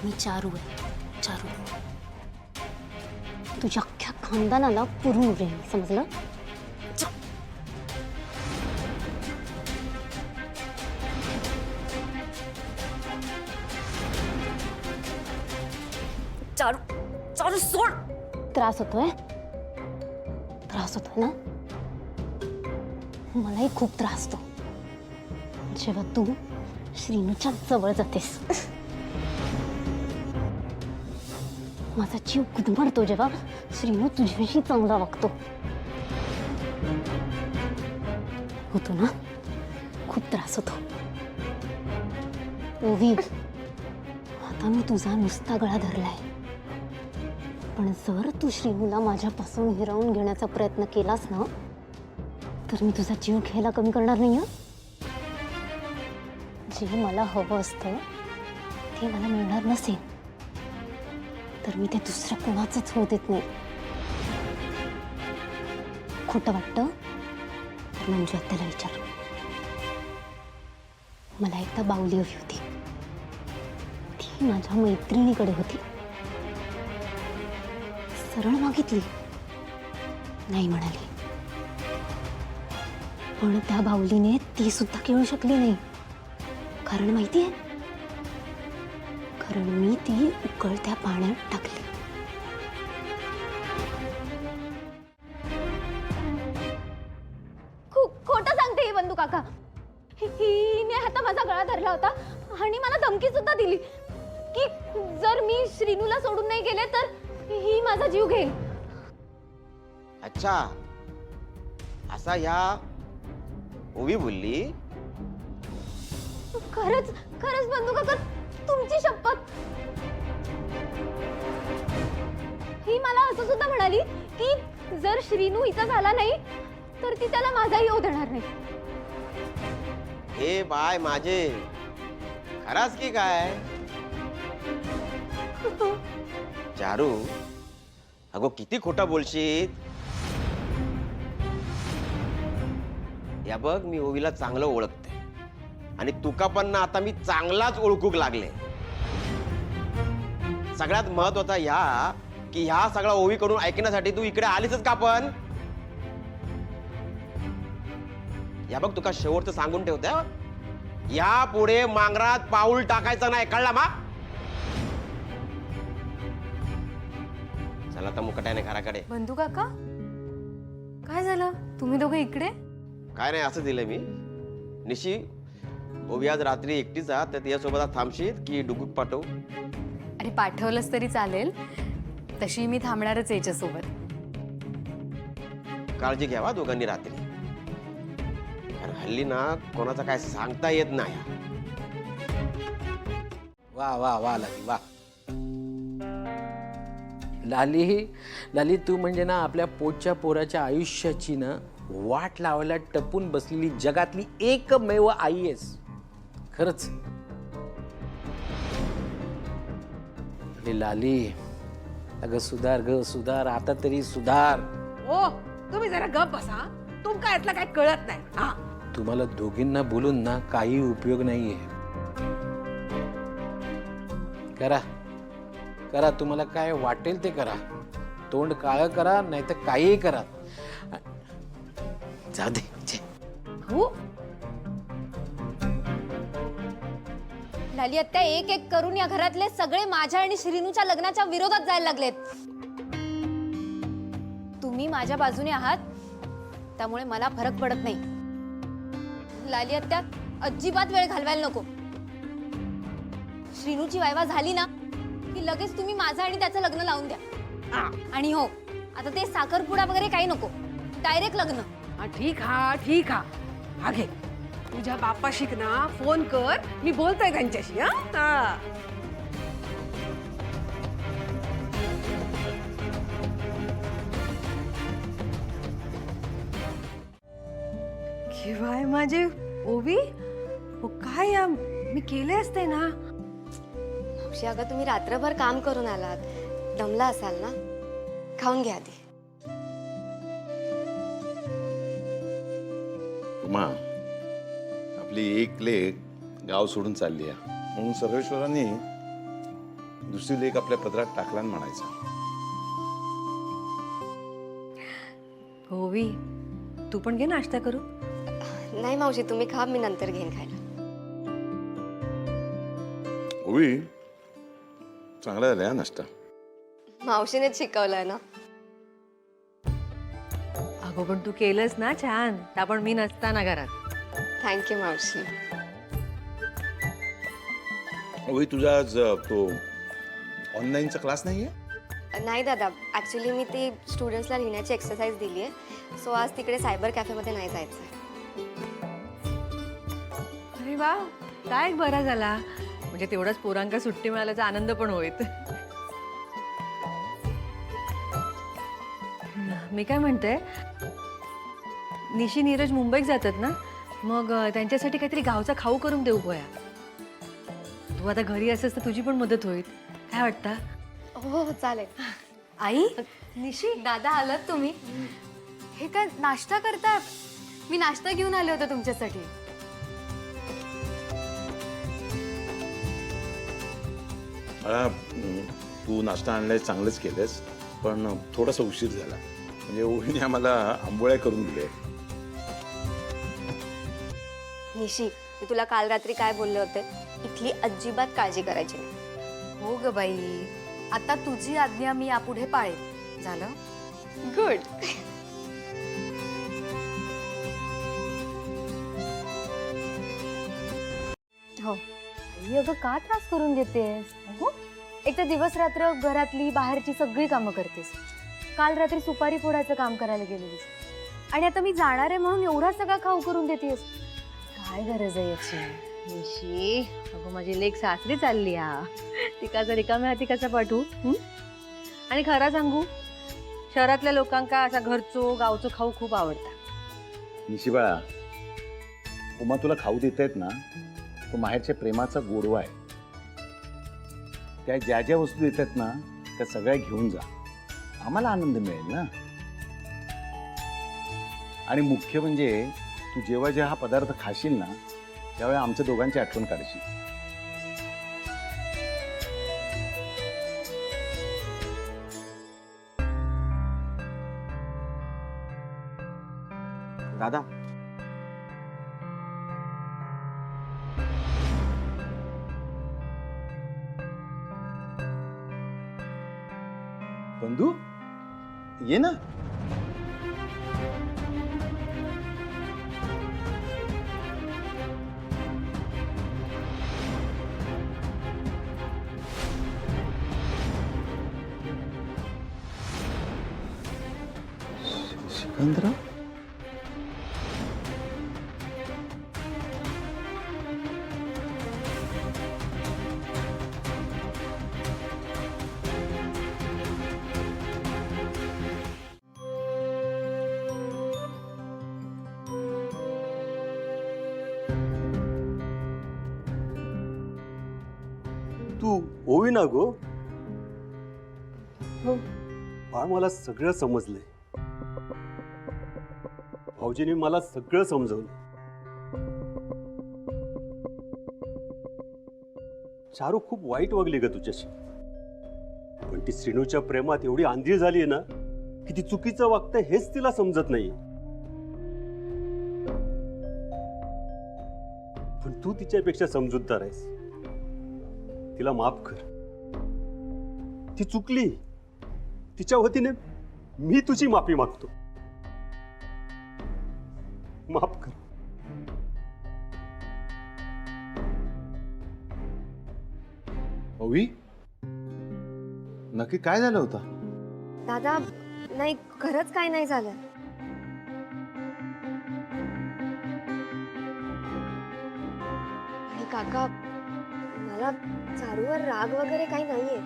मी चारू आहे, चारू. तुझ्या अख्ख्या खानदानाला पुरून उरेल, समजलं? चारू, चारू सोड. त्रास होतोय? त्रास होतोय ना? मलाही खूप त्रास होतो जेव्हा तू श्रीनूच्या जवळ जातेस. माझा जीव गुदमरतो जेव्हा श्रीनू तुझ्याशी चांगला वागतो. होतो ना? खूप त्रास होतो. ओवी, आता मी तुझा नुसता गळा धरलाय, पण जर तू श्रीनूला माझ्यापासून हिरावून घेण्याचा प्रयत्न केलास ना, तर मी तुझा जीव घ्यायला कमी करणार नाही. जे मला हवं असतं ते मला मिळणार नसेल तर मी ते दुसऱ्या कोणाचंच होऊ देत नाही. खोटं वाटतं तर मंजू आत्याला विचार. मला एकदा बाहुली हवी होती, ती माझ्या मैत्रिणीकडे होती. सरळ मागितली, नाही म्हणाली. पण त्या बाहुलीने ती सुद्धा खेळू शकली नाही. कारण माहितीये, कारण मी ती उकळत्या पाण्यात टाकली. खोटं सांगते ही बंधू काका. हिने आता माझा गळा धरला होता आणि मला धमकी सुद्धा दिली की जर मी श्रीनूला सोडून नाही गेले तर ही माझा जीव घेईल. अच्छा, असा या ओवी बोलली? खरंच खरंच बंधू काका, तुमची शपथ. ही मला असं सुद्धा म्हणाली की जर श्रीनू हिचा झाला नाही तर ती त्याला माझाही होऊ देणार नाही. हे बाय माझे, खराच की काय? चारू, अगो किती खोटा बोलशील. या बघ, मी ओवीला चांगलं ओळखते आणि तुका पण ना आता मी चांगलाच ओळखूक लागले. सगळ्यात महत्वाचा ह्या की ह्या सगळा ओवीकडून ऐकण्यासाठी तू इकडे आलीसच का? पण या बघ, तुका शेवटचं सांगून ठेवते, या पुढे मांगरात पाऊल टाकायचं नाही, कळला मा? चला तर मुकट्याने घराकडे. बंधू काका, काय झालं? तुम्ही दोघे इकडे? काय नाही, असं दिलं मी. निशी, ओवी आज रात्री एकटीच आहात, तर तिच्यासोबत थांबशील की डुगुक पाठवू? अरे पाठवलंच तरी चालेल, तशी मी थांबणारच याच्यासोबत. काळजी घ्यावा दोघांनी रात्री, कारण हल्ली ना कोणाचा काय सांगता येत नाही. वा वा वा लाली वा. लाली, लाली तू म्हणजे ना आपल्या पोटच्या पोराच्या आयुष्याची ना वाट लावायला टपून बसलेली जगातली एकमेव आई आहेस. खरंच. अरे लाली, अगं सुधार ग सुधार, आता तरी सुधार. ओ, तुम्ही जरा गप बसा. तुमका यातलं काय कळत नाही. हा, तुम्हाला दोघींना बोलून ना काही उपयोग नाहीये. करा करा, तुम्हाला काय वाटेल ते करा. तोंड काळं करा, नाही तर काहीही करा. जा दे. हो, लाली आत्या एक एक करून या घरातले सगळे माझ्या आणि श्रीनूच्या लग्नाच्या विरोधात जायला लागलेत. तुम्ही माझ्या बाजूने आहात त्यामुळे मला फरक पडत नाही. लाली आत्या, अजिबात वेळ घालवायला नको. श्रीनूची वायवा झाली ना की लगेच तुम्ही माझं आणि त्याचं लग्न लावून द्या. आणि हो, आता ते साखरपुडा वगैरे काही नको, डायरेक्ट लग्न. हा ठीक हा ठीक हा. हा घे, तुझ्या बापाशी ना फोन कर, मी बोलतोय त्यांच्याशी. हा हा. किंवा माझे ओवी, हो काय मी केले असते ना. अगं तुम्ही रात्रभर काम करून आलात, दमला असाल ना, खाऊन घ्या आधी. उमा, आपली एक लेक गाव सोडून चालली आहे, म्हणून सर्वेश्वरांनी दुसरी लेक आपल्या पदरात टाकला म्हणायचा. ओवी, तू पण घे नाश्ता करू. नाही मावशी, तुम्ही खा, मी नंतर घेईन खायला. ओवी, चांगला झाला हा नाश्ता. मावशीनेच शिकवलंय ना. अगो पण तू केलंस ना छान, त्या पण मी नसताना घरात. थँक्यू मावशी. ओवी, तुझा आज तो ऑनलाईनचा क्लास नाहीये? नाही दादा, ॲक्च्युली मी ती स्टुडंट्सला लिहिण्याची एक्सरसाइज दिली आहे, सो आज तिकडे सायबर कॅफेमध्ये नाही जायचं आहे. अरे वा, काय बरा झाला. म्हणजे तेवढाच पोरांका सुट्टी मिळाल्याचा आनंद पण होईल. मी काय म्हणते, निशी नीरज मुंबईत जातात ना, मग त्यांच्यासाठी काहीतरी गावचा खाऊ करून देऊ गोया. तू आता घरी असेस तर तुझी पण मदत होईल. काय वाटतं? हो हो चालेल. आई, निशी, दादा आलात तुम्ही? हे काय नाश्ता करतात? मी नाश्ता घेऊन आले होते तुमच्यासाठी. मला तू नाश्ता आणलाय, चांगलंच केलंस, पण थोडासा उशीर झाला. म्हणजे ओवीने आम्हाला आंबोळ्या करून दिले. निशी, मी तुला काल रात्री काय बोलले होते, इथली अजिबात काळजी करायची नाही. हो ग बाई, आता तुझी आज्ञा मी यापुढे पाळेन. झालं? गुड. हो आई, अगं का त्रास करून देतेस? एक तर दिवस रात्र घरातली बाहेरची सगळी कामं करतेस. काल रात्री सुपारी फोडायचं काम करायला गेलेलीस आणि आता मी जाणार आहे म्हणून एवढा सगळा खाऊ करून देतेस. काय गरज आहे याची? निशी, अगं माझी लेक सासरी चालली हा. तिका जर रिकाम्या हाती कसा पाठवू? आणि खरं सांगू, शहरातल्या लोकांका असा घरचो गावचो खाऊ खूप आवडतात. निशिबाळा, उमा तुला खाऊ देत आहेत ना, तो माहेरच्या प्रेमाचा गोडवा आहे. त्या ज्या ज्या वस्तू देतात ना, त्या सगळ्या घेऊन जा, आम्हाला आनंद मिळेल ना. आणि मुख्य म्हणजे तू जेव्हा जेव्हा हा पदार्थ खाशील ना, त्यावेळी आमच्या दोघांची आठवण काढशील. दादा, बंधू, ये ना. सिकंदरा, तू ओवी ना गो? हो. बाळ, मला सगळं समजलंय. भाऊजीने मला सगळं समजवलं. चारू खूप वाईट वागली ग तुझ्याशी, पण ती श्रीनूच्या प्रेमात एवढी आंधळी झाली ना की ती चुकीचं वागतं हेच तिला समजत नाही. पण तू तिच्यापेक्षा समजूतदार आहेस. तिला माफ कर. ती चुकली. तिच्या वतीने मी तुझी माफी मागतो. माफ कर. ओवी, नक्की काय झालं होतं? दादा, नाही, खरंच काय नाही झालं. आणि काका, मला चारूवर राग वगैरे काही नाहीये.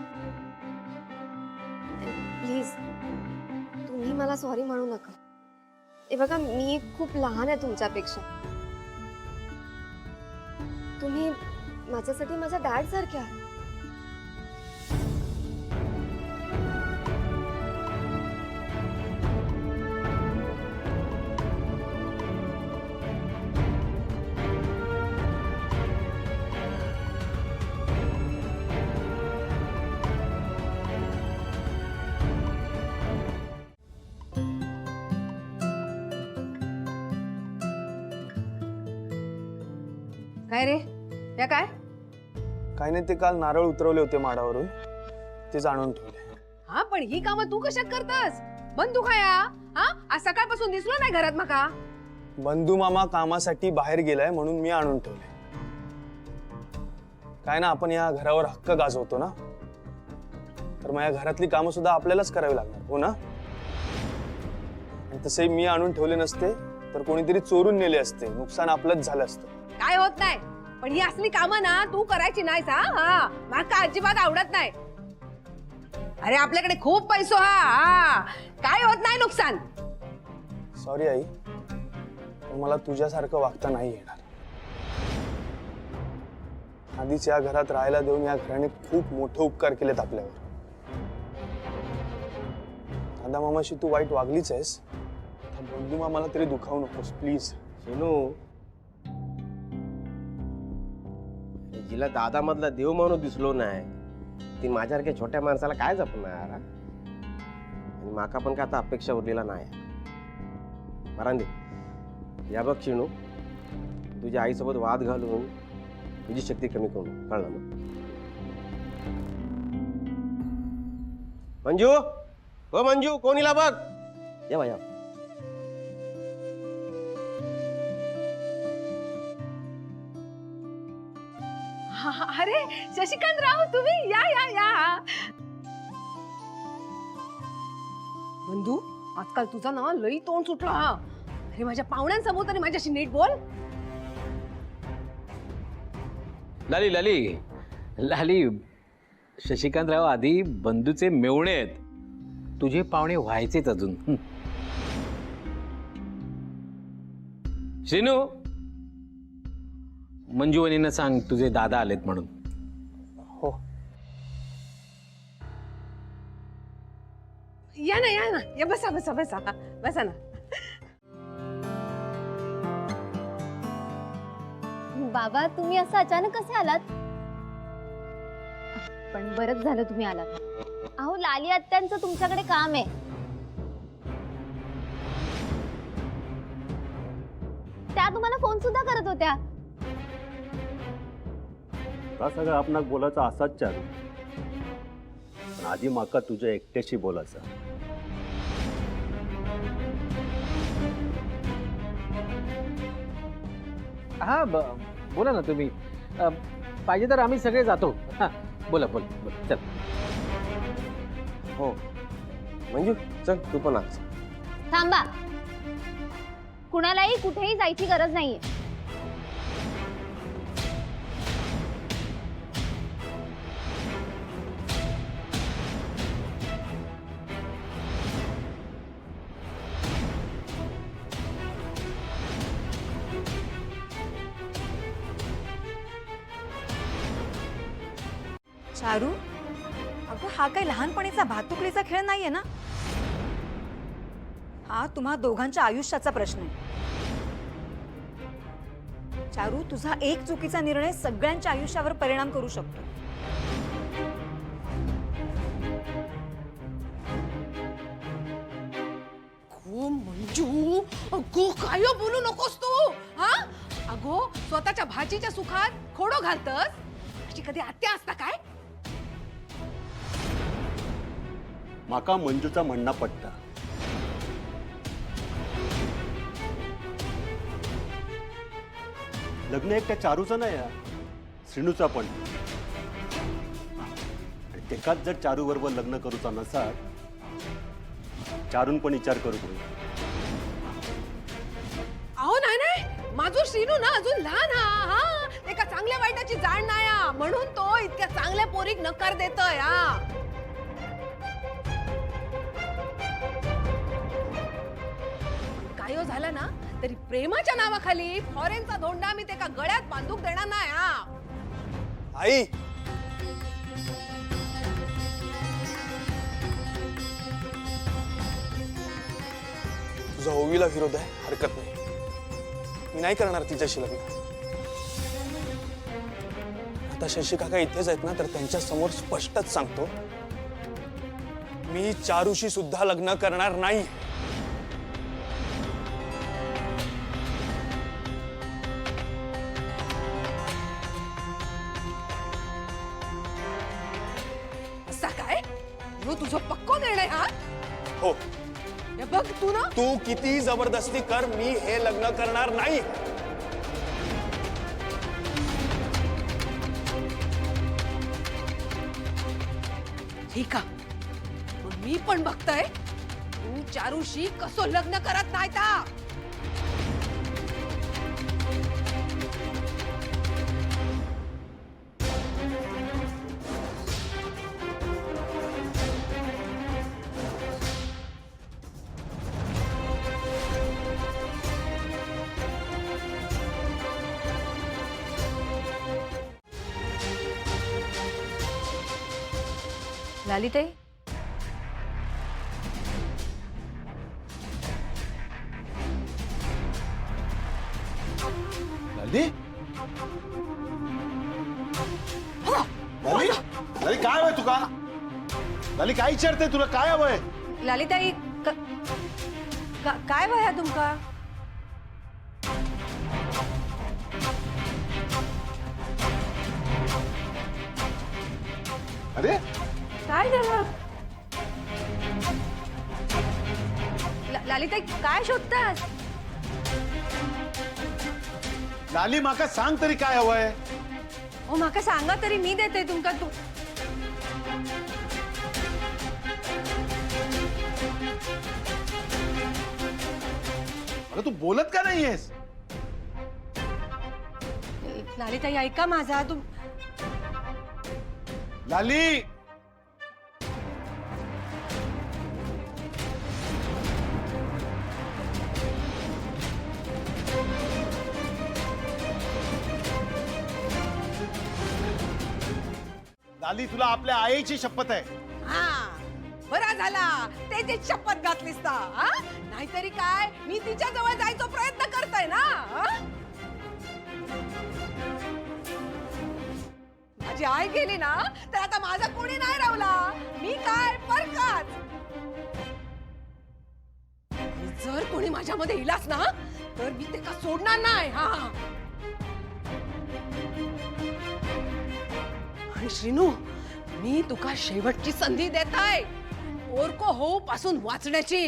प्लीज तुम्ही मला सॉरी म्हणू नका. हे बघा, मी खूप लहान आहे तुमच्यापेक्षा. तुम्ही माझ्यासाठी माझ्या डॅड सारखे आहात. काय रे या काय काही नाही, ते काल नारळ उतरवले होते माडावरून, ते जाणून ठेवले. हा पण ही कामं तू कशात करतस? बंदू खाया हा आज सकाळपासून दिसलो नाही घरात मका. बंधू मामा कामासाठी बाहेर गेलाय म्हणून मी आणून ठेवले. काय ना, आपण या घरावर हक्क गाजवतो ना, तर मग या घरातली कामं सुद्धा आपल्यालाच करावी लागणार, हो ना? आणि तसे मी आणून ठेवले नसते तर कोणीतरी चोरून नेले असते, नुकसान आपलंच झालं असतं. काय होत नाही, पण ही असली कामं ना तू करायची नाहीस. हा माका अजिबात आवडत नाही. अरे आपल्याकडे खूप पैसो हा, काय होत नाही नुकसान. सॉरी आई, पण मला तुझ्यासारखं वागता नाही येणार. आधीच या घरात राहायला देऊन या घराने खूप मोठे उपकार केलेत आपल्यावर. दादा मामाशी तू वाईट वागलीच आहेस, बंधू मामाला तरी दुखावू नकोस प्लीज. शिनू, जिला दादा मधला देव माणूस दिसलो नाही ती माझ्यासारख्या छोट्या माणसाला काय जपणार? आणि माका पण काय आता अपेक्षा उरलेला नाही. मरांदे या बघ शिनू, तुझ्या आईसोबत वाद घालून तुझी शक्ती कमी करू, कळलं ना? मंजू, हो मंजू, कोणीला बघ. या बाया. अरे शशिकांत राव, तुम्ही या या या. बंधू, आजकाल तुझा ना लई तोंड सुटला. अरे माझ्या पाहुण्यांसमोर तरी माझ्याशी नीट बोल. लाली लाली लाली, शशिकांतराव आधी बंधूचे मेवणे आहेत, तुझे पाहुणे व्हायचेच अजून. श्रीनू, मंजू वहिनींना सांग तुझे दादा आलेत म्हणून. हो. या ना या ना, या बसा बसा बसा बसा ना. बाबा, तुम्ही असं अचानक कसे आलात? पण बरंच झालं तुम्ही आलात. अहो, लाली आत्यांचं तुमच्याकडे काम आहे. त्या तुम्हाला फोन सुद्धा करत होत्या. हा सगळं आपणाक बोलायचा असाच चालू, पण आधी माका तुझ्या एकट्याशी बोलायचा. हा बोला ना तुम्ही. पाहिजे तर आम्ही सगळे जातो. हा बोला बोला बोला, चल. हो मंजू, चल तू पण आज. थांबा, कुणालाही कुठेही जायची गरज नाहीये. चारू, अगं हा काही लहानपणीचा भातुकलीचा खेळ नाहीये ना. हा तुम्हा दोघांच्या आयुष्याचा प्रश्न आहे. चारू, तुझा एक चुकीचा निर्णय सगळ्यांच्या आयुष्यावर परिणाम करू शकतो. अगो मंजू, अगो काय बोलू नकोस तू. हा अगो, स्वतःच्या भाजीच्या सुखात खोडो घालतस. अशी कधी आत्या असता काय? माका मंजूचा म्हणणं पटता. लग्न एकट्या चारूचं नाही, श्रीनूचा पण. तेकाच जर चारू बरोबर लग्न करूचा नसा, चारून पण विचार करू पडू. अहो नाही नाही, माझो श्रीनू ना अजून लहान हा. एका चांगल्या वाईटाची जाण नाही हा. म्हणून तो इतक्या चांगल्या पोरीक नकार देतोय. हा कायो झाला ना तरी प्रेमाच्या नावाखाली फॉरेनचा धोंडा मी त्याका गळ्यात बांधूक देणार नाही. हा आई, तुझा ओवीला विरोध आहे, हरकत नाही. मी नाही करणार तिच्याशी लग्न. आता शशी काका इथेच आहेत ना, तर त्यांच्या समोर स्पष्टच सांगतो, मी चारूशी सुद्धा लग्न करणार नाही. अगं तुझं पक्को निर्णय हा हो, हे बघ तू ना तू कितीही जबरदस्ती कर, मी हे लग्न करणार नाही. ठीक आहे मग मी पण बघताय तू चारूशी कसं लग्न करत नाही ता. लालिताई लाली लाली लाली काय हवंय तुका? लाली काय विचारते तुला? काय हवंय? लालिताई काय वया तुमका? अरे काय झालं? लालिताई काय शोधतास? लाली माका सांग तरी काय हवंय? ओ माका सांगा तरी मी देते तुमका. तू अगं तू बोलत का नाहीयेस? लालिताई ऐका माझा. तू लाली लाली तुला आपल्या आईची शपथ आहे. हा बरा झाला ते जे शपथ घातलीस ता. नाहीतरी काय मी तिच्या जवळ जायचा प्रयत्न करताय ना. माझी आई गेली ना तर आता माझा कोणी नाही रावला. मी काय परकाच. जर कोणी माझ्यामध्ये इलास ना तर मी ते का सोडणार नाही. हा आणि श्रीनू मी तुका शेवटची संधी देत आहे ओरको होऊ पासून वाचण्याची.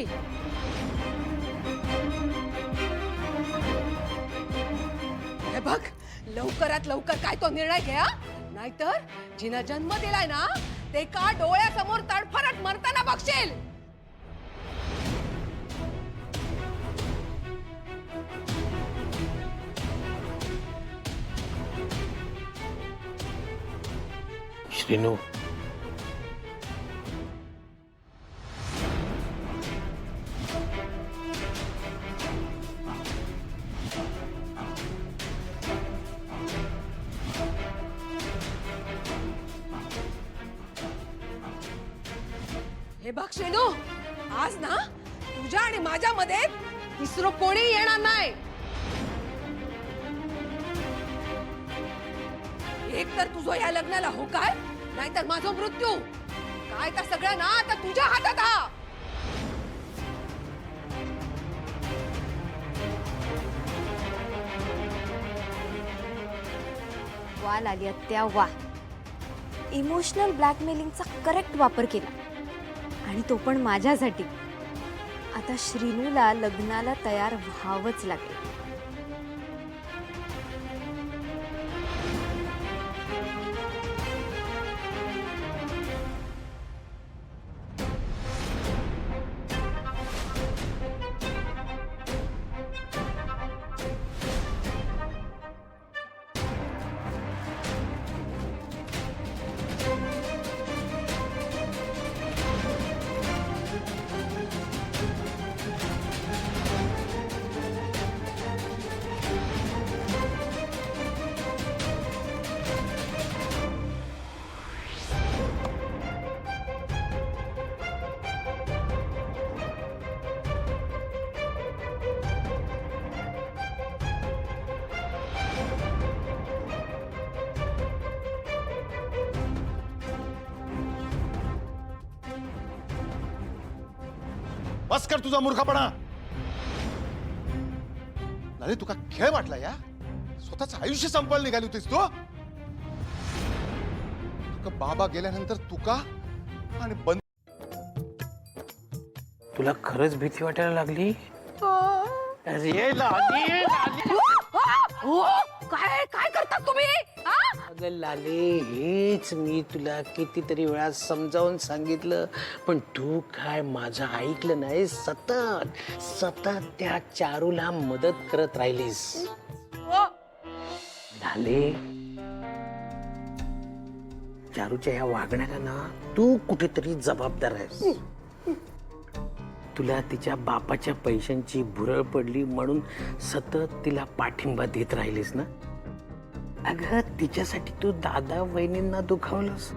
हे बघ लवकरात लवकर काय तो निर्णय घ्या नाहीतर जिनं जन्म दिलाय ना ते का डोळ्यासमोर तडफडत मरताना बघशील. श्रीनू हे बघ श्रेनू आज ना तुझ्या आणि माझ्यामध्ये तिसरं कोणी येणार नाही. एक तर तुझं या लग्नाला होकार नाहीतर माझा मृत्यू. काय तर सगळं ना आता तुझ्या हातात हा. वा लाली आत्या वा. इमोशनल ब्लॅकमेलिंगचा करेक्ट वापर केला आणि तो पण माझ्यासाठी. आता श्रीनूला लग्नाला तयार व्हावंच लागेल. बस कर तुझा मूर्खपणा. लाली तुका खेळ वाटला या? स्वतःच आयुष्य संपवायला निघाली होतीस तू. तुका बाबा गेल्यानंतर तुका आणि तुला खरंच भीती वाटायला लागली? अरे लाली, काय काय करता तुम्ही? अगं लाले, हेच मी तुला कितीतरी वेळा समजावून सांगितलं, पण तू काय माझं ऐकलं नाही. सतत सतत त्या चारूला मदत करत राहिलीस. लाले, चारूच्या या वागण्याला ना तू कुठेतरी जबाबदार आहेस. तुला तिच्या बापाच्या पैशांची भुरळ पडली म्हणून सतत तिला पाठिंबा देत राहिलीस ना. अगं, तिच्यासाठी तू दादा वहिनींना दुखावलंस.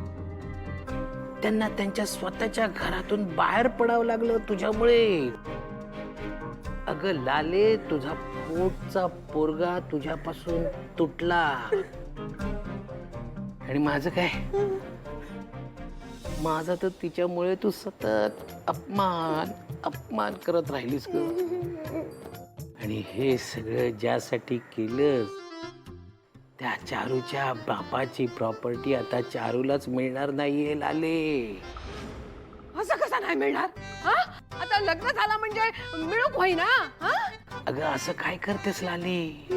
त्यांना त्यांच्या स्वतःच्या घरातून बाहेर पडावं लागलं तुझ्यामुळे. अगं लाले, तुझा पोटचा पोरगा तुझ्यापासून तुटला. आणि माझं काय? माझा तर तिच्यामुळे तू सतत अपमान करत राहिलीस ग. आणि हे सगळं ज्यासाठी केलंस, त्या चारूच्या बापाची प्रॉपर्टी आता चारूलाच मिळणार नाहीये लाले. असं कसं नाही मिळणार? आता लग्न झालं म्हणजे मिळूक होईना. अगं, असं काय करतेस लाले?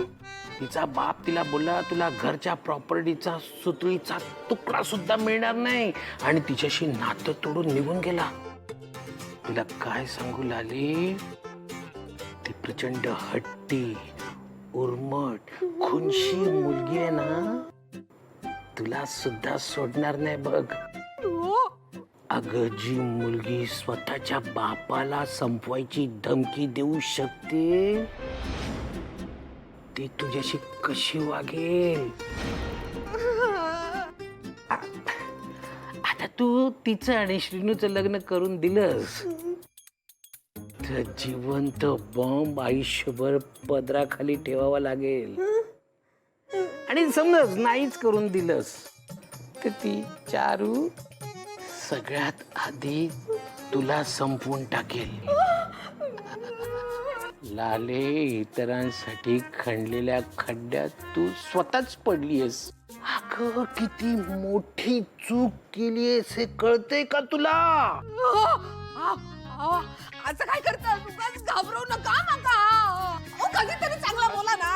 तिचा बाप तिला बोलला तुला घरच्या प्रॉपर्टीचा सुतळीचा तुकडा सुद्धा मिळणार नाही, आणि तिच्याशी नातं तोडून निघून गेला. तुला काय सांगू लाले, ती प्रचंड हट्टी, उर्मट, खुनशी मुलगी आहे ना, तुला सुद्धा सोडणार नाही बघ. अगं, जी मुलगी स्वतःच्या बापाला संपवायची धमकी देऊ शकते, ती तुझ्याशी कशी वागेल? आता तू तिचं आणि श्रीनूचं लग्न करून दिलंस तर जिवंत बॉम्ब आयुष्यभर पदराखाली ठेवावा लागेल. आणि समज नाहीच करून दिलंस तर ती चारू सगळ्यात आधी तुला संपवून टाकेल. लाले, इतरांसाठी खणलेल्या खड्ड्यात तू स्वतःच पडलीयस. अगं, किती मोठी चूक केलीयस हे कळतंय का तुला? असं काय करता? घाबरवू नका. कधीतरी चांगला बोला ना.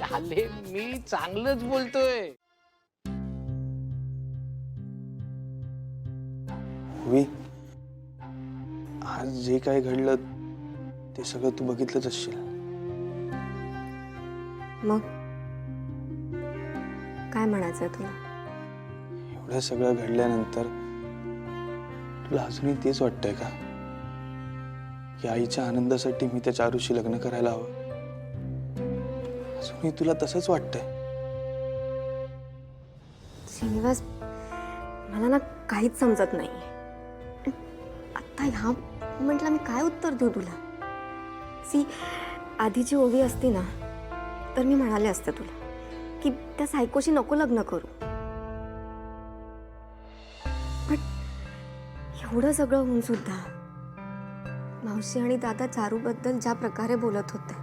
लाले, मी चांगलंच बोलतोय. आज जे काय घडलं ते सगळं तू बघितलंच असशील. मग काय म्हणायचंय तुला? एवढं सगळं घडल्यानंतर तुला अजूनही तेच वाटतंय का की आईच्या आनंदासाठी मी त्या चारूशी लग्न करायला हवं? अजूनही तुला तसंच वाटतंय? श्रीनिवास, मला ना काहीच समजत नाही. आता ह्या मोमेंटला मी काय उत्तर देऊ तुला? आधीची ओवी असती ना तर मी म्हणाले असते तुला की त्या सायकोशी नको लग्न करू. पण एवढं सगळं होऊन सुद्धा मावशी आणि दादा चारूबद्दल ज्या प्रकारे बोलत होते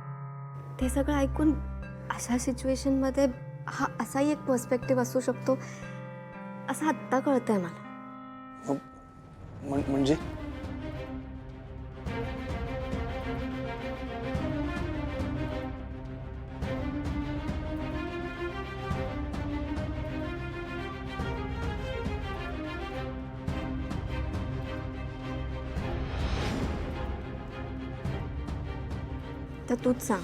ते सगळं ऐकून अशा सिच्युएशनमध्ये हा असाही एक पर्स्पेक्टिव्ह असू शकतो असं आत्ता कळतंय मला. म्हणजे तर तूच सांग,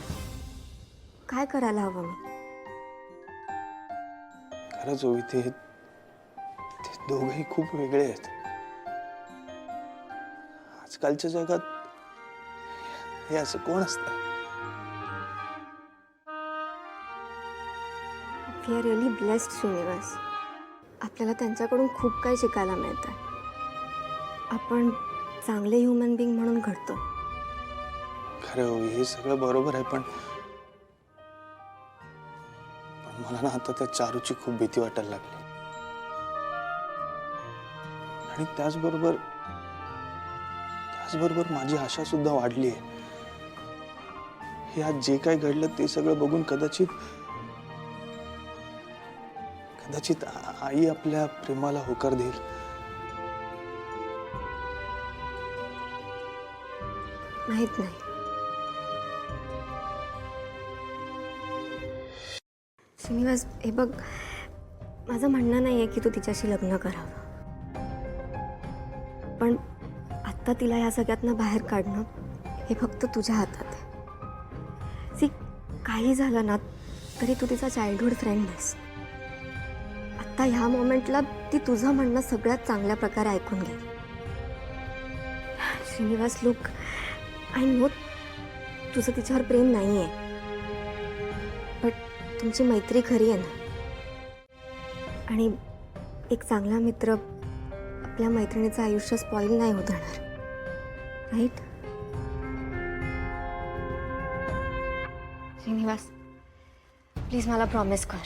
काय करायला हवं मी? खरंच ओवी, ते दोघंही खूप वेगळे आहेत. आजकालच्या जगात हे असं कोण असतं? We are really blessed Srinivas. आपल्याला त्यांच्याकडून खूप काही शिकायला मिळतं. आपण चांगले ह्युमन बिंग म्हणून घडतो. खरं ओवी, हे सगळं बरोबर आहे, पण मला ना आता त्या चारूची खूप भीती वाटायला लागली. आणि त्याचबरोबर माझी आशा सुद्धा वाढली आहे. हे आज जे काय घडलं ते सगळं बघून कदाचित आई आपल्या प्रेमाला होकार देईल. माहित नाही. श्रीनिवास, हे बघ, माझं म्हणणं नाही आहे की तू तिच्याशी लग्न करावं, पण आत्ता तिला या सगळ्यातनं बाहेर काढणं हे फक्त तुझ्या हातात आहे. सी, काही झालं ना तरी तू तिचा चाइल्डहुड फ्रेंड आहेस. आत्ता ह्या मोमेंटला ती तुझं म्हणणं सगळ्यात चांगल्या प्रकारे ऐकून घे. श्रीनिवास, लुक, आय नो तुझं तिच्यावर प्रेम नाही आहे, बट तुमची मैत्री खरी आहे ना. आणि एक चांगला मित्र आपल्या मैत्रिणीचं आयुष्य स्पॉइल नाही होत राहणार, राईट? श्रीनिवास, प्लीज मला प्रॉमिस कर,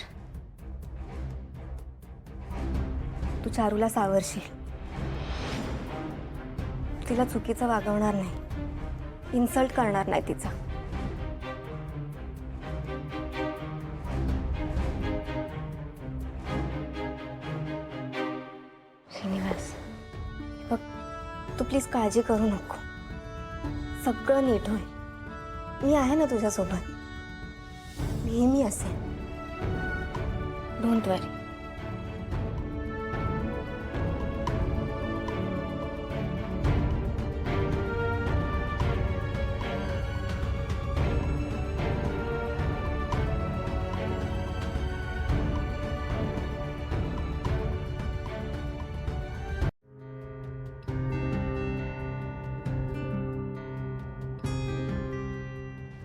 तू चारूला सावरशील, तिला चुकीचं वागवणार नाही, इन्सल्ट करणार नाही तिचा. श्रीनिवास, बघ, तू प्लीज काळजी करू नको, सगळं नीट होईल. मी आहे ना तुझ्यासोबत, नेहमी असेल. डोंट वरी.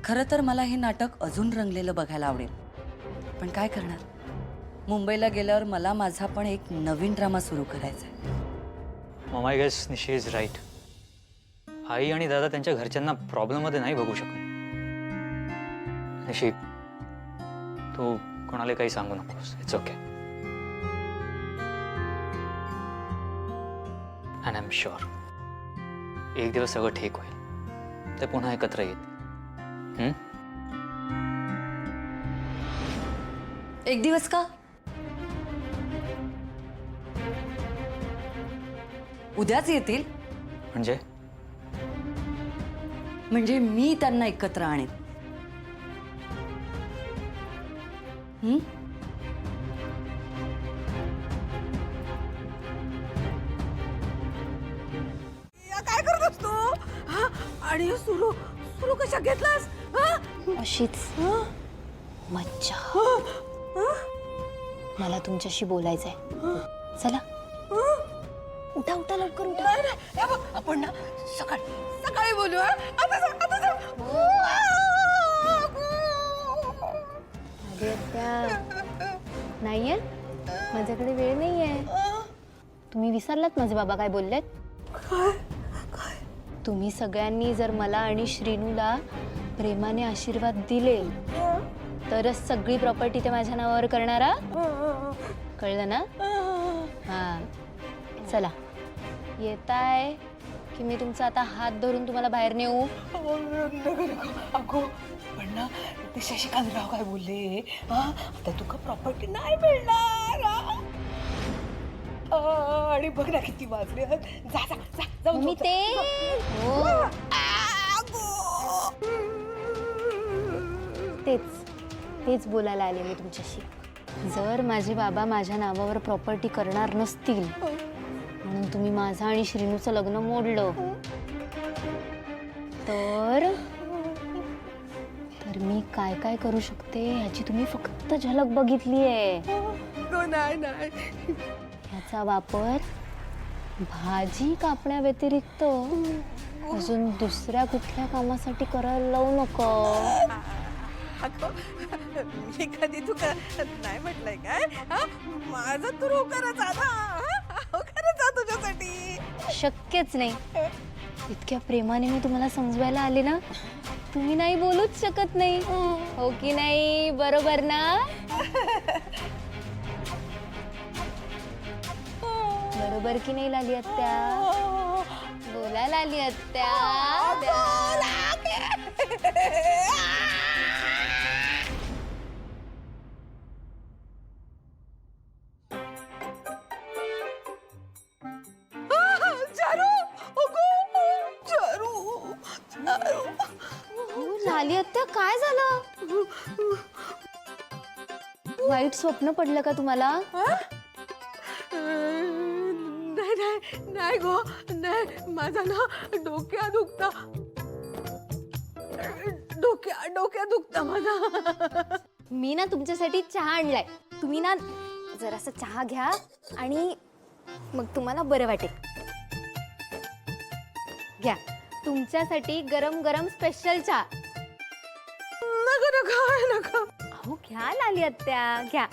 खरं तर मला हे नाटक अजून रंगलेलं बघायला आवडेल, पण काय करणार, मुंबईला गेल्यावर मला माझा पण एक नवीन ड्रामा सुरू करायचा आहे. मम आय गेस निशी इज राईट. आई आणि दादा त्यांच्या घरच्यांना प्रॉब्लेममध्ये नाही बघू शकत. निशी, तू कोणाला काही सांगू नकोस. It's okay. And I am sure एक दिवस सगळं ठीक होईल, ते पुन्हा एकत्र येतील. एक दिवस का? उद्याच येतील. म्हणजे मी त्यांना एकत्र आणेन. काय करत असतो? आणि सुरू सुरू कशा घेतलास? अशीच मज्जा. मला तुमच्याशी बोलायचंय. चला, उठा उठा, लवकर उठा. आपण ना सकाळी बोलू. अरे त्या नाहीये, माझ्याकडे वेळ नाहीये. तुम्ही विसरलात माझे बाबा काय बोललेत? तुम्ही सगळ्यांनी जर मला आणि श्रीनूला प्रेमाने आशीर्वाद दिले तरच सगळी प्रॉपर्टी ते माझ्या नावावर करणारा. कळलं ना? हा, चला, येताय की मी तुमचा आता हात धरून तुम्हाला बाहेर नेऊ? अगो, पण ना ते शशिकांतराव काय बोलले, आता तुका प्रॉपर्टी नाही मिळणार. आणि बघ ना किती वाजले. जा जा जा, जाऊ मी ते तेच बोलायला आले मी तुमच्याशी. जर माझे बाबा माझ्या नावावर प्रॉपर्टी करणार नसतील म्हणून तुम्ही माझं आणि श्रीनूचं लग्न मोडलं तर मी काय काय करू शकते ह्याची तुम्ही फक्त झलक बघितली आहे. नाही. ह्याचा वापर भाजी कापण्या व्यतिरिक्त अजून दुसऱ्या कुठल्या कामासाठी करायला लावू नको. मी कधी तुका नाही म्हटलंय काय? माझं तू होकारच तुझ्यासाठी. शक्यच नाही. इतक्या प्रेमाने मी तुम्हाला समजवायला आले ना, तुम्ही नाही बोलूच शकत नाही. हो की नाही? बरोबर ना? बरोबर की नाही लाली आत्या? बोला लाली आत्या. चारू, लाली आत्या काय झालं? वाईट स्वप्न पडलं का तुम्हाला? नाही नाही नाही गो नाही, माझा ना डोक्या दुखता, डोक्या दुखता माझा. मी ना तुमच्यासाठी चहा आणलाय. तुम्ही ना जरासा चहा घ्या आणि मग तुम्हाला बरं वाटेल. घ्या, तुमच्यासाठी गरम गरम स्पेशल चहा. नका नका नका. अहो घ्या लाली आत्या, घ्या.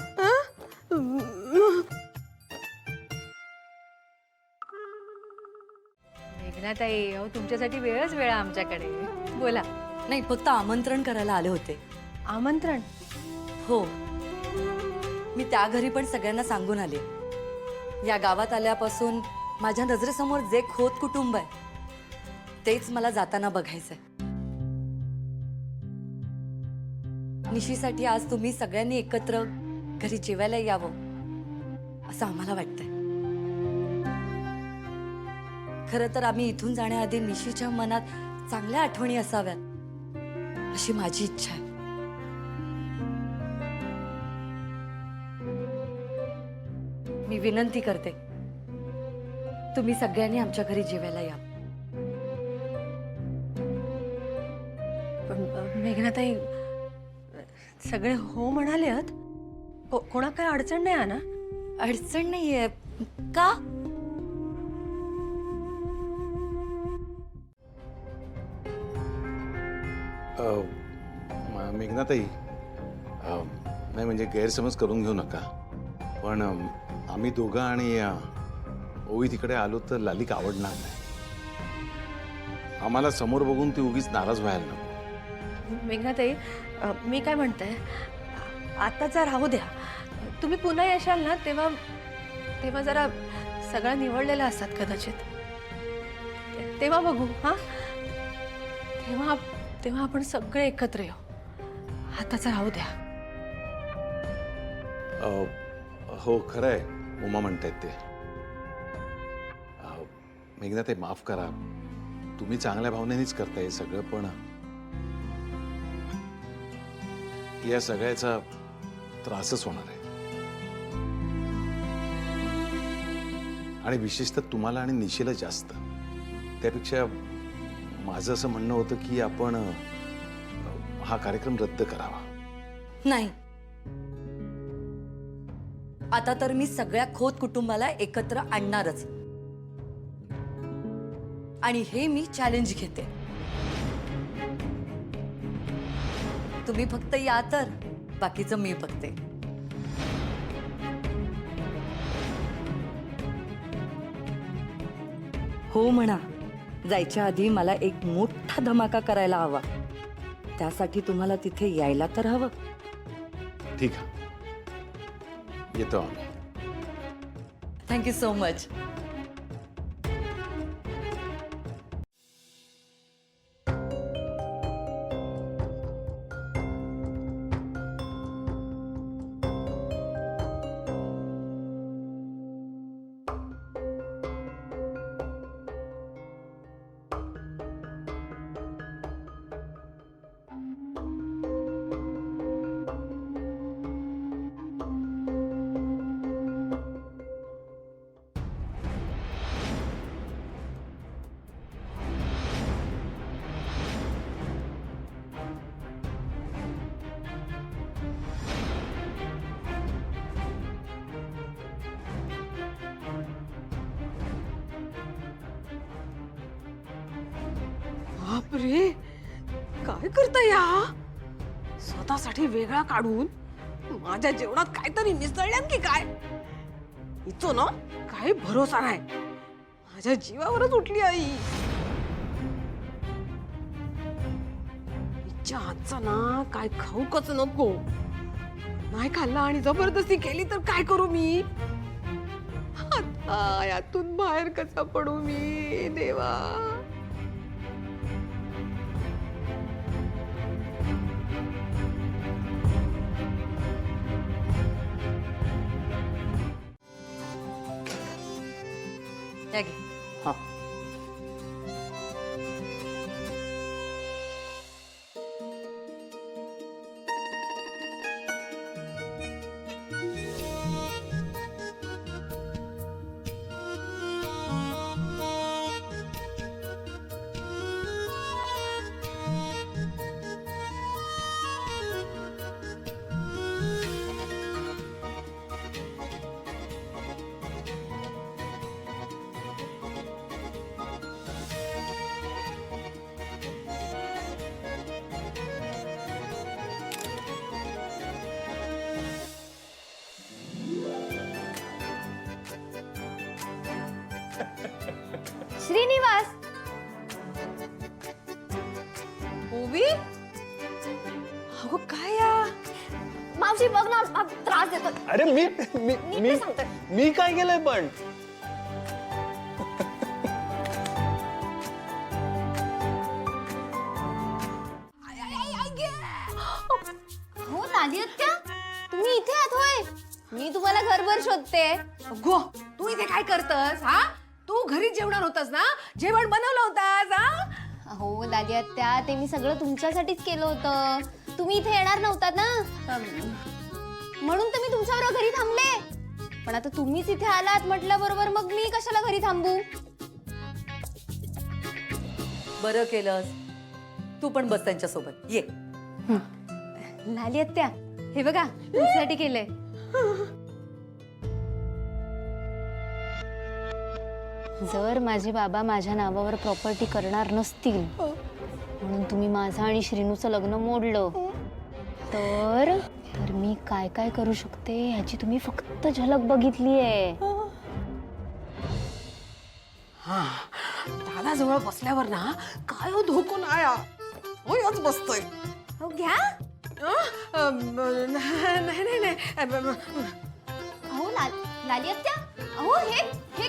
मेघनाताई, अहो तुमच्यासाठी वेळच वेळ आहे आमच्याकडे. बोला. नाही, फक्त आमंत्रण करायला आले होते. आमंत्रण? हो, मी त्या घरी पण सगळ्यांना सांगून आले. या गावात आल्यापासून माझ्या नजरेसमोर जे खोत कुटुंब आहे तेच मला जाताना बघायचंय. निशीसाठी आज तुम्ही सगळ्यांनी एकत्र घरी जेवायला यावं असं आम्हाला वाटतंय. खरं तर आम्ही इथून जाण्याआधी निशीच्या मनात चांगल्या आठवणी असाव्यात अशी माझी इच्छा आहे. मी विनंती करते, तुम्ही सगळ्यांनी आमच्या घरी जेवायला या. पण मेघनाताई, सगळे हो म्हणाले आहेत. कोणा काय अडचण नाही आहे ना? अडचण नाहीये का? मेघनाताई, नाही म्हणजे गैरसमज करून घेऊ नका, पण आम्ही दोघं आणि ओवी तिकडे आलो तर लालिक आवडणार नाही. आम्हाला समोर बघून ती उगीच नाराज व्हायला नको. मेघनाताई, मी काय म्हणते, आताचा राहू द्या. तुम्ही पुन्हा येशाल ना तेव्हा जरा सगळं निवडलेलं असतात कदाचित. तेव्हा बघू. हा, तेव्हा आपण सगळे एकत्र येऊ. आताचा राहू द्या. हो, खरं आहे, उमा म्हणतायत ते. मेघनाताई, माफ करा, तुम्ही चांगल्या भावनेनेच करताय सगळं, पण या सगळ्याचा त्रासच होणार आहे. आणि विशेषतः तुम्हाला आणि निशीला जास्त. त्यापेक्षा माझं असं म्हणणं होतं की आपण हा कार्यक्रम रद्द करावा. नाही, आता तर मी सगळ्या खोत कुटुंबाला एकत्र आणणारच. आणि हे मी चॅलेंज घेते. तुम्ही फक्त या तर बाकीचं मी बघते. हो म्हणा. जायच्या आधी मला एक मोठा धमाका करायला हवा. त्यासाठी तुम्हाला तिथे यायला तर हवं. ठीक आहे, येतो आम्ही. Thank you so much. बापरे, काय करता या? स्वतःसाठी वेगळा काढून माझ्या जेवणात काहीतरी मिसळल्यान की काय? हिचो ना काही भरोसा नाही. माझ्या जीवावरच उठली आई. हिच्या हातचा ना काय खाऊकच नको. नाही खाल्ला आणि जबरदस्ती केली तर काय करू मी? आता यातून बाहेर कसा पडू मी देवा? हा. अगो काय या मावशी बघ ना त्रास देतो. अरे मी मी मी मी काय सांगते? मी काय केलंय पण हो लाली आत्या, तुम्ही इथे आहात होय? मी तुम्हाला घरभर शोधते. अगो तू इथे काय करतस? हा तू घरी जेवणार होतास ना, जेवण बनवलं होतास हा? हो लाली आत्या, ते मी सगळं तुमच्यासाठीच केलं होतं. तुम्ही इथे येणार नव्हतात ना, म्हणून तर मी तुमच्याबरोबर घरी थांबले. पण आता तुम्हीच इथे आलात म्हटल्या बरोबर मग मी कशाला घरी थांबू? बरं केलंस. तू पण बस त्यांच्यासोबत ये. लाली आत्या, हे बघा तुमच्यासाठी केलंय. जर माझे बाबा माझ्या नावावर प्रॉपर्टी करणार नसतील म्हणून तुम्ही माझं आणि श्रीनूचं लग्न मोडलं तर तर मी काय काय करू शकते ह्याची तुम्ही फक्त झलक बघितलीये. दादा जवळ बसल्यावर ना काय हो धोकून आया होयच बसतोय. हो घ्या. नाही नाही नाही अहो लाली आत्या, अहो हे हे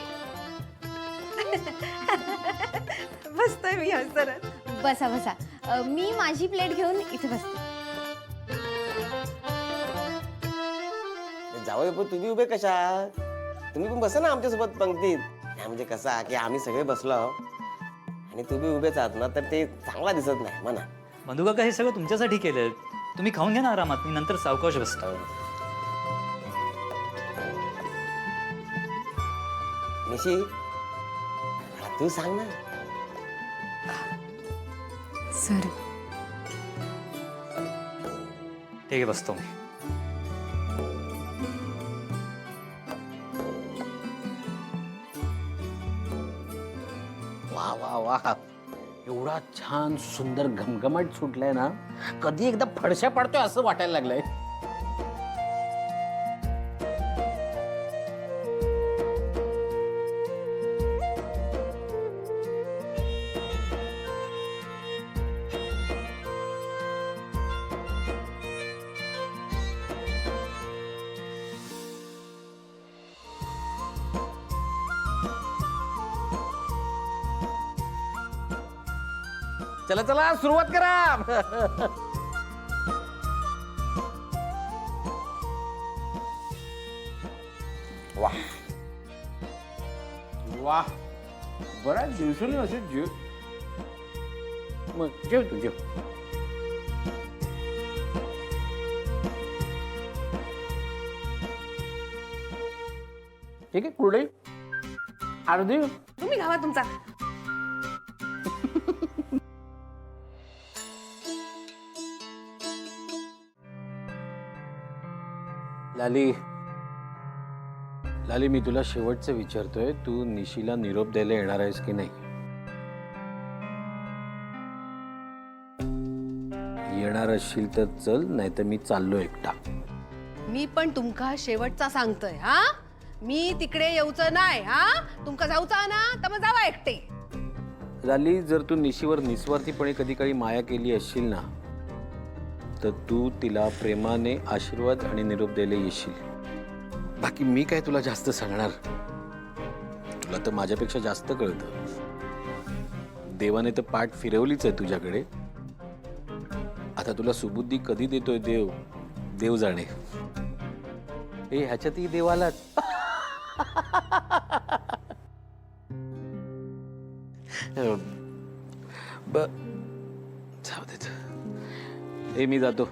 बसतोय मी हसरत. बसा बसा. मी माझी प्लेट घेऊन इथे बसते. जावई पण तुम्ही उभे कशा? तुम्ही पण बसा ना आमच्यासोबत पंक्तीत. म्हणजे कसा की आम्ही सगळे बसलो आणि तुम्ही उभेच आहात ना तर ते चांगला दिसत नाही म्हणा. बंधू काका हे सगळं तुमच्यासाठी केलं. तुम्ही खाऊन घ्या ना आरामात, मी नंतर सावकाश बसतो. निशी तू सांग ना. सर ठीक आहे, बसतो मी. वा वा वा, एवढा छान सुंदर घमघमाट सुटलाय ना, कधी एकदा फडशा पडतोय असं वाटायला लागलंय. चला चला सुरुवात करा. वाह वाह, बऱ्याच दिवसांनी असे जेव. मग जेव तू जेव. ठीक आहे, कुरडई अर्धी. तुम्ही घावा तुमचा. लाली लाली, मी तुला शेवटचं विचारतोय, तू निशीला निरोप द्यायला येणार आहेस की नाही? येणार असशील तर चल, नाही तर मी चाललो एकटा. मी पण तुमका शेवटचा सांगतोय हा, मी तिकडे येऊचं नाही हा. तुमका जाऊचा ना तर मग जावा एकटे. लाली, जर तू निशीवर निस्वार्थीपणे कधी काही माया केली असशील ना तर तू तिला प्रेमाने आशीर्वाद आणि निरोप द्यायला येशील. बाकी मी काय तुला जास्त सांगणार, तुला तर माझ्यापेक्षा जास्त कळतं. देवाने तर पाठ फिरवलीच आहे तुझ्याकडे. आता तुला सुबुद्धी कधी देतोय देव, देव जाणे. ए ह्याच्यातही देव आलाच. जाऊ देत. ए मी जातो.